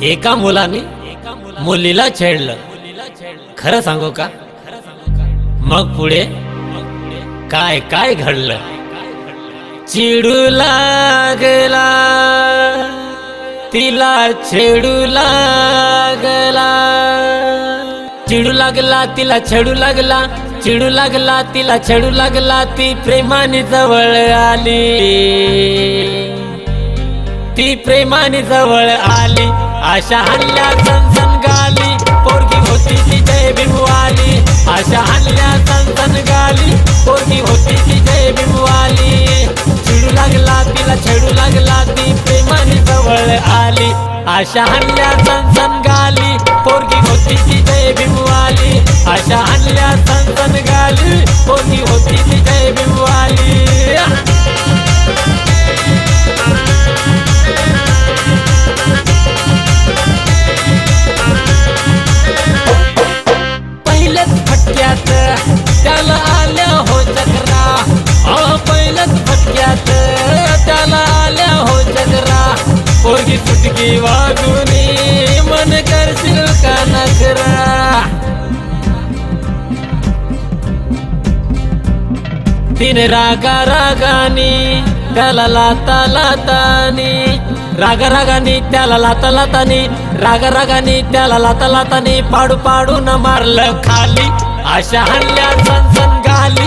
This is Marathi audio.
एका मुलाने मुलीला छेडलं, खरं सांगू का? मग पुढे काय काय घडलं? चिडू लागला, तिला छेडू लागला, चिडू लागला, तिला छेडू लागला, चिडू लागला, तिला छेडू लागला. ती प्रेमाने जवळ आली, ती प्रेमाने जवळ आली. आशा हल्ल्या सनसन गाली, पोरगी होती ती जय भीमवाली. आशा हल्ल्या सनसन गाली, पोरगी होती ती जय भीमवाली. चिडू लागला, तिला छेडू लागला, ती प्रेमाने जवळ आली. आशा हल्ल्या सनसन गाली, पोरगी होती ती जय भीमवाली. आशा हल्ल्या सनसन गाली, पोरगी होती ती जय भीमवाली. त्याला आल्या हो चक्रा, पहिल्याच फटक्यात त्याला आल्या हो चक्रा. पोरगी सुटकी वागुनी मन करशील का नखरा. तीन रागा रागानी त्याला लाता लातानी, रागा रागानी त्याला लाता लातानी, रागा रागानी त्याला लाता लातानी. पाडू पाडून मारलं खाली. आशा हल्ल्या सनसन गाली,